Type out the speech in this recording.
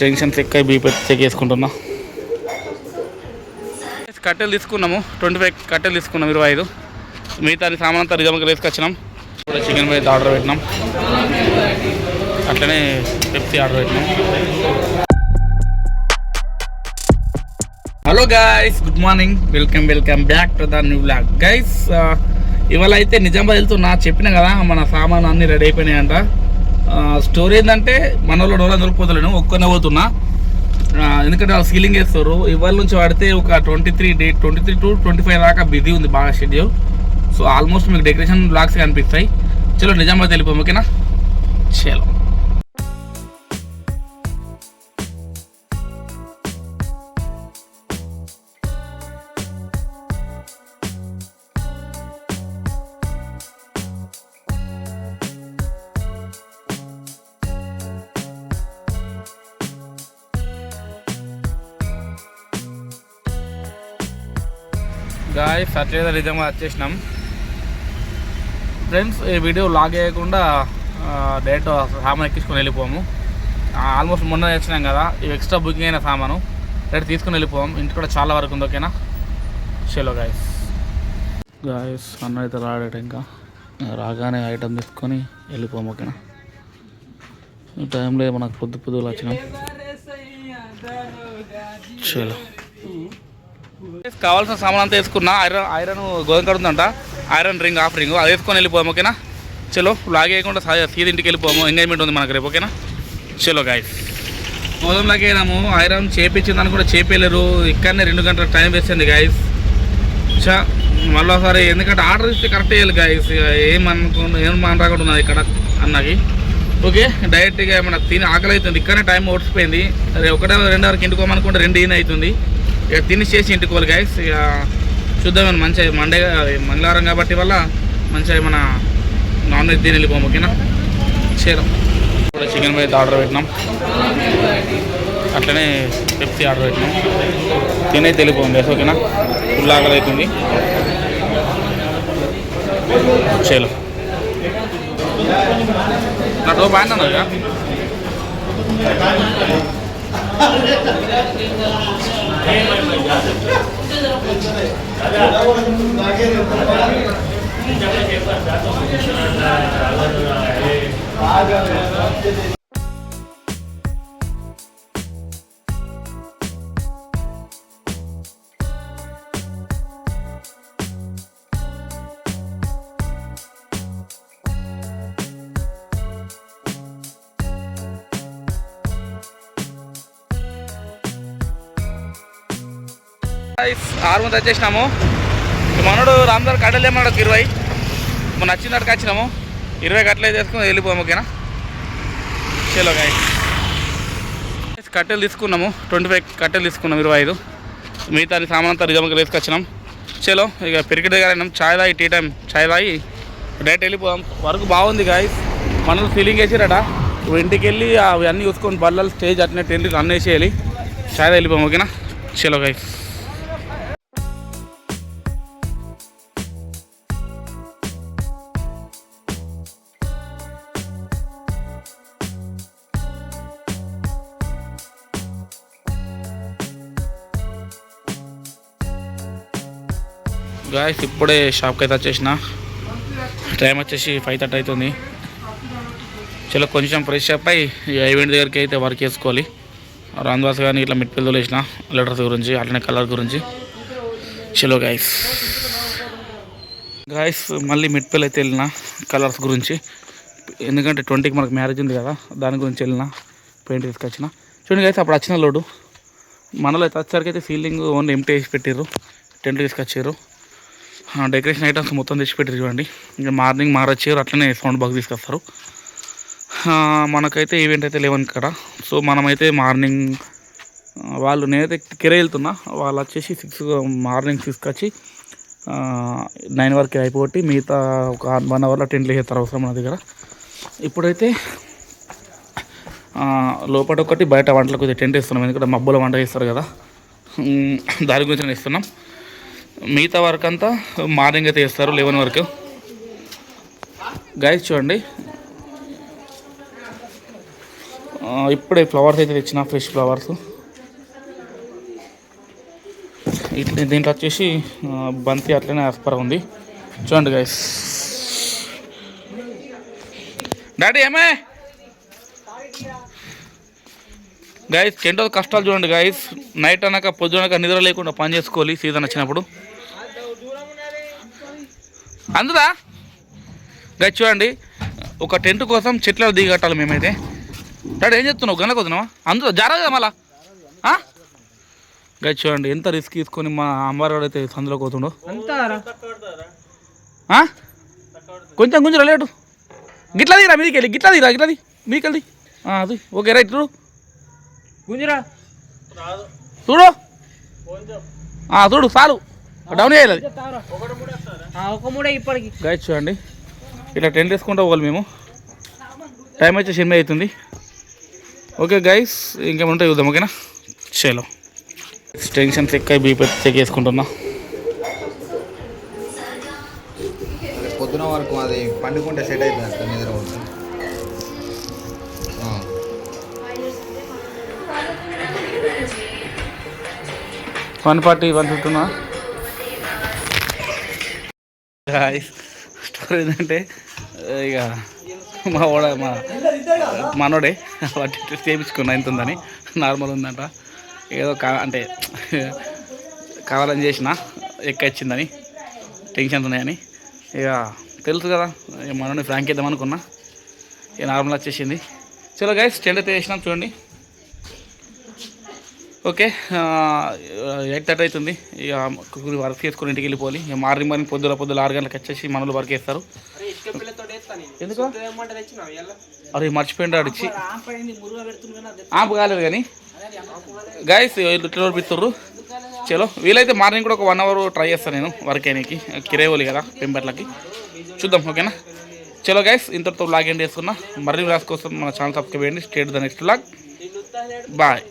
Tensions ఎక్క BP check చేసుకుంటున్నా. కట్టెలు తీసుకున్నాము, 25 కట్టెలు తీసుకున్నాం, 25. మిగతా సామాన్ అంతా రిజర్వ్కి వేసుకొచ్చినాం. ఇప్పుడు చికెన్ అయితే ఆర్డర్ పెట్టినాం, అట్లనే పెప్సీ ఆర్డర్ పెట్టినాం. Hello guys, good morning, welcome back to the new blog. Guys ఇవాళ అయితే నిజామాబాద్ వెళ్తున్నా, చెప్పిన కదా మన సామాను అన్నీ రెడీ అయిపోయినాయంట. స్టోరీ ఏంటంటే మన వాళ్ళు డోలా దొరికిపోతలేను, ఒక్కనే పోతున్నా. ఎందుకంటే వాళ్ళు సీలింగ్ వేస్తారు. ఇవాళ నుంచి వాడితే ఒక 23 to 25 దాకా బిజీ ఉంది బాగా షెడ్యూల్. సో ఆల్మోస్ట్ మీకు డెకరేషన్ బ్లాగ్స్ కనిపిస్తాయి. చలో నిజామాబాద్ వెళ్ళిపోయాం, ఓకేనా? చలో. గాయ్స్ అట్లేదా నిజామాబాద్ వచ్చేసినాం ఫ్రెండ్స్. ఈ వీడియో లాగ్ చేయకుండా డైరెక్ట్ సామాన్ ఎక్కించుకొని వెళ్ళిపోము. ఆల్మోస్ట్ మొన్న వచ్చినాం కదా, ఇవి ఎక్స్ట్రా బుకింగ్ అయిన సామాను డైరెక్ట్ తీసుకుని వెళ్ళిపోము. ఇంటి కూడా చాలా వరకు ఉంది, ఓకేనా? చలో గాయస్ అన్న అయితే రాడట, ఇంకా రాగానే ఐటమ్ తీసుకొని వెళ్ళిపోము, ఓకేనా? ఈ టైంలో మనకు పొద్దులు వచ్చినాం. చలో కావాల్సిన సామాన్ అంతా వేసుకున్నా. ఐరన్ గోధుమ కడుతుందంట, ఐరన్ రింగ్, ఆఫ్ రింగ్, అది వేసుకొని వెళ్ళిపోయాము, ఓకేనా? చలో లాగ్ వేయకుండా సీదా ఇంటికి వెళ్ళిపోము. ఎంగేజ్మెంట్ ఉంది మనకు రేపు, ఓకేనా? చలో గాయస్, గోధుమ లాగేయడము. ఐరన్ చేపించిందని కూడా చేపలేరు, ఇక్కడనే 2 గంటల టైం వేస్తుంది గాయస్. మళ్ళీ ఒకసారి ఎందుకంటే ఆర్డర్ ఇస్తే కరెక్ట్ వేయాలి గాయస్. ఏం రాకుండా ఉన్నది ఇక్కడ అన్నకి, ఓకే? డైరెక్ట్గా మనకు తిని ఆకలి అవుతుంది, ఇక్కడనే టైం ఓడిసిపోయింది. అరే 1-2 వరకు ఇంటికోమనుకుంటే 2 అవుతుంది. ఇక తిని చేసి ఇంటికోవాలి గాయస్. ఇక చూద్దాం, మంచిగా మంగళవారం కాబట్టి వల్ల మంచిగా మన నాన్ వెజ్ తిని వెళ్ళిపోము, ఓకేనా? చేరం ఇప్పుడు చికెన్ అయితే ఆర్డర్ పెట్టినాం, అట్లనే పెప్సీ ఆర్డర్ పెట్టినాం. తినైతే వెళ్ళిపోము గాయస్, ఓకేనా? ఫుల్ ఆకలి అవుతుంది. చేలో నా బాగున్నా ఆరు మంది వచ్చేసినాము. మనోడు రామ్దార్ కట్టెలు ఏమన్నాడు, 20 మన నచ్చిన దాటికి వచ్చినాము. 20 కట్టెలు చేసుకుని వెళ్ళిపోయాము, ఓకేనా? చలో గాయస్, కట్టెలు తీసుకున్నాము, 25 కట్టెలు తీసుకున్నాం, 25. మిగతా సామాన్ అంతా రిజర్వ్కి వేసుకొచ్చినాం. చలో ఇక పెరికెట్ దగ్గర అయినాం, చాయ్ తాగి టీ టైం చాయ్ తాగి డైరెక్ట్ వెళ్ళిపోయాం. వర్క్ బాగుంది గాయస్, మనల్ని సీలింగ్ వేసిరట. ఇప్పుడు ఇంటికి వెళ్ళి అవి అన్నీ చూసుకొని బల్లలు స్టేజ్ అట్నే టెంట్ అన్నీ వేసేయాలి. చాయ్ వెళ్ళిపోయాం, ఓకేనా? చలో గాయస్. గాయస్ ఇప్పుడే షాప్కి అయితే వచ్చేసిన, టైం వచ్చేసి 5:30 అవుతుంది. చలో కొంచెం ఫ్రెష్ అప్ అయ్యి ఈవెంట్ దగ్గరికి అయితే వర్క్ చేసుకోవాలి. రాందాస్ కానీ ఇట్లా మిట్పిల్లలు వేసిన లెటర్స్ గురించి, అట్లనే కలర్ గురించి. చలో గాయస్ మళ్ళీ మిట్పిల్ అయితే వెళ్ళిన కలర్స్ గురించి, ఎందుకంటే 20కి మనకు మ్యారేజ్ ఉంది కదా, దాని గురించి వెళ్ళిన పెయింట్ తీసుకొచ్చిన. చూడండి గాయస్, అప్పుడు వచ్చిన లోడు మనలో అయితే వచ్చేసరికి అయితే సీలింగ్ ఓన్లీ ఎంటీ వేసి పెట్టారు, టెంట్ తీసుకొచ్చారు. డెకరేషన్ ఐటమ్స్ మొత్తం తెచ్చిపెట్టారు చూడండి. ఇంకా మార్నింగ్ మారొచ్చారు, అట్లనే సౌండ్ బాక్స్ తీసుకొస్తారు. మనకైతే ఈవెంట్ అయితే 11 కదా. సో మనమైతే మార్నింగ్ నేనైతే కిరా వెళ్తున్నా, వాళ్ళు వచ్చేసి మార్నింగ్ 6కి వచ్చి 9 వరకు అయిపోయి మిగతా ఒక 1 అవర్లో టెంట్లు వేస్తారు అవసరం మన దగ్గర. ఇప్పుడైతే లోపల ఒకటి బయట వంటలకు టెంట్ వేస్తున్నాం, ఎందుకంటే మబ్బుల వంట చేస్తారు కదా, దాని గురించి నేను ఇస్తున్నాం. మిగతా వర్క్ అంతా మార్నింగ్ అయితే చేస్తారు 11 వరకు. గైస్ చూడండి, ఇప్పుడే ఫ్లవర్స్ అయితే తెచ్చిన, ఫ్రెష్ ఫ్లవర్స్. ఇట్లా దీంట్లో వచ్చేసి బంతి అట్లనే ఆస్పర ఉంది. చూడండి గైస్. డాడీ ఏమే గైస్, టెంట్ హౌస్ కష్టాలు చూడండి గైస్. నైట్ అనక పొద్దునక నిద్ర లేకుండా పని చేసుకోవాలి సీజన్ వచ్చినప్పుడు. అందుదా గైస్ చూడండి, ఒక టెంట్ కోసం చెట్ల దిగట్టాలి మేమైతే. డాడీ ఏం చెప్తున్నావు, గనక వద్దున్నావా? అందులో జారగా మళ్ళా గైస్ చూడండి ఎంత రిస్క్ తీసుకొని మా అమ్మారాడు అయితే సందులోకి పోతుండో. కొంచెం కొంచెం లేటు గిట్లా దిగిరా మీదికి వెళ్ళి, గిట్లా దిగిరా మీదికి వెళ్ళి. అది ఓకే రైట్. గుంజరా చూడు, చూడు చాలు, డౌన్ చేయాలి ఇప్పటికి. గైస్ చూడండి ఇట్లా టెంట్ వేసుకుంటూ పోవాలి మేము. టైం అయితే 8 అవుతుంది. ఓకే గైస్, ఇంకేమంటే చూద్దాం. ఓకేనా, చలో. టెన్షన్ చెక్ అయి బీపీ చెక్ చేసుకుంటున్నా. పొద్దున వరకు అది పండుకుంటే సెట్ అవుతుంది నిద్ర అవుతుంది. 140 150 స్టోరీ ఏంటంటే ఇక మా మనోడే వాటి చేయించుకున్నా ఎంత ఉందని. నార్మల్ ఉందంట, ఏదో అంటే కావాలని చేసిన ఎక్కొచ్చిందని, టెన్షన్ ఉన్నాయని. ఇక తెలుసు కదా, మనోని ఫ్రాంక్ ఇద్దాం అనుకున్నా, ఇక నార్మల్ వచ్చేసింది. చలో గైస్, టెంట్ అయితే వేసినాం చూడండి. ఓకే, 8:30 అవుతుంది. ఇక వర్క్ చేసుకుని ఇంటికి వెళ్ళిపోవాలి. ఇక మార్నింగ్ పొద్దున 6 గంటలకు వచ్చేసి మనలు వర్క్ చేస్తారు. ఎందుకు అరే మర్చిపోయింది అడిచి ఆపు కాలేదు కానీ గైస్ ఇట్లా పిత్తుర్రు. చలో వీలైతే మార్నింగ్ కూడా ఒక 1 అవర్ ట్రై చేస్తాను నేను వర్క్ అయినకి. కిరేవోలి కదా పెంపట్లకి, చూద్దాం. ఓకేనా, చలో గైస్, ఇంతటితో వ్లాగ్ ఎండ్ చేసుకున్నా. మరిన్ని వ్లాగ్స్ కోసం మన ఛానల్ సబ్స్క్రైబ్ చేయండి. State the next vlog. Bye.